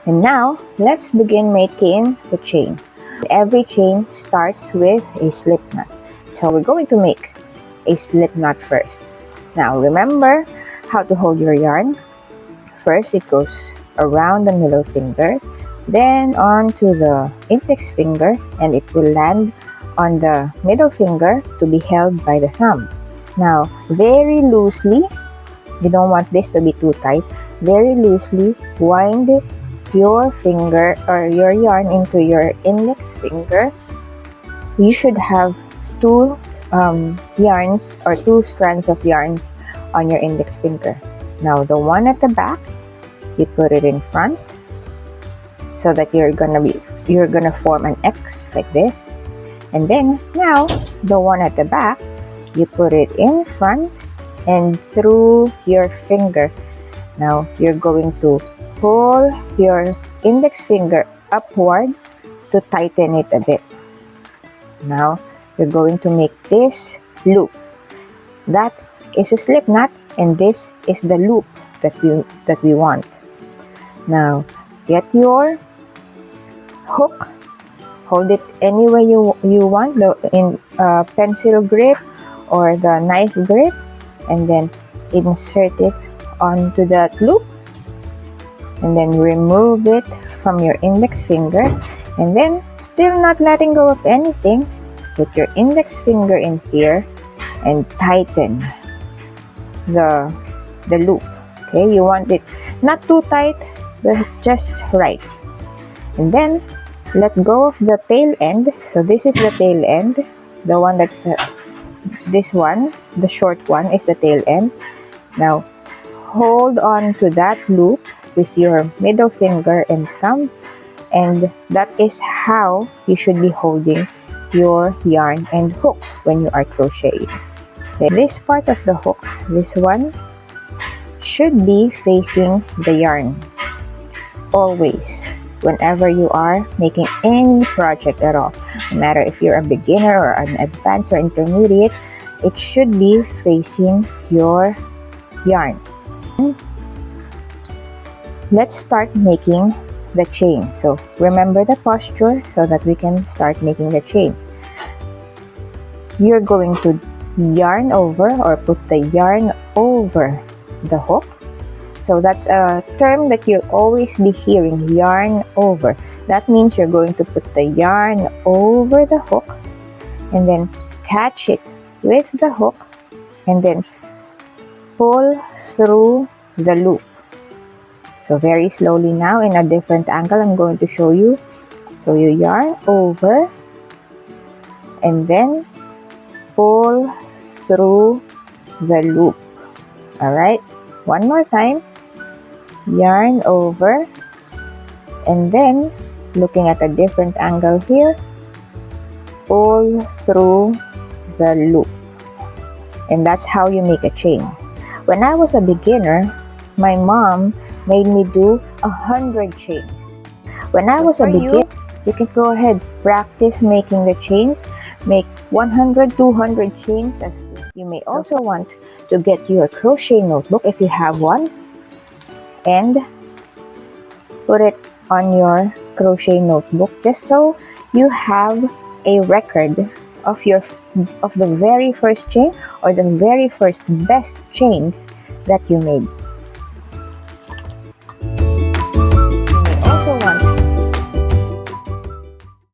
And now, let's begin making the chain. Every chain starts with a slip knot. So we're going to make a slip knot first. Now, remember how to hold your yarn. First, it goes around the middle finger, then onto the index finger, and it will land on the middle finger to be held by the thumb. Now, very loosely, you don't want this to be too tight, very loosely wind your finger or your yarn into your index finger. You should have two yarns or two strands of yarns on your index finger. Now the one at the back, you put it in front so that you're gonna form an X like this. And then now the one at the back, you put it in front and through your finger. Now you're going to pull your index finger upward to tighten it a bit. Now you're going to make this loop. That is a slip knot, and this is the loop that we want. Now get your hook, hold it any way you want, in pencil grip or the knife grip, and then insert it onto that loop, and then remove it from your index finger, and then still not letting go of anything, put your index finger in here and tighten the loop. Okay, you want it not too tight but just right. And then let go of the tail end. So this is the tail end, the one that this one, the short one, is the tail end. Now hold on to that loop with your middle finger and thumb, and that is how you should be holding your yarn and hook when you are crocheting. Okay. This part of the hook, this one, should be facing the yarn always whenever you are making any project at all. No matter if you're a beginner or an advanced or intermediate, it should be facing your yarn. Let's start making the chain. So remember the posture so that we can start making the chain. You're going to yarn over or put the yarn over the hook. So that's a term that you'll always be hearing, yarn over. That means you're going to put the yarn over the hook and then catch it with the hook and then pull through the loop. So very slowly now, in a different angle, I'm going to show you. So you yarn over and then pull through the loop. All right, one more time. Yarn over and then, looking at a different angle here, pull through the loop. And that's how you make a chain. When I was a beginner, my mom made me do 100 chains. When I was a beginner, you can go ahead, practice making the chains, make 100, 200 chains. As you may also want to get your crochet notebook if you have one, and put it on your crochet notebook just so you have a record of the very first chain or the very first best chains that you made.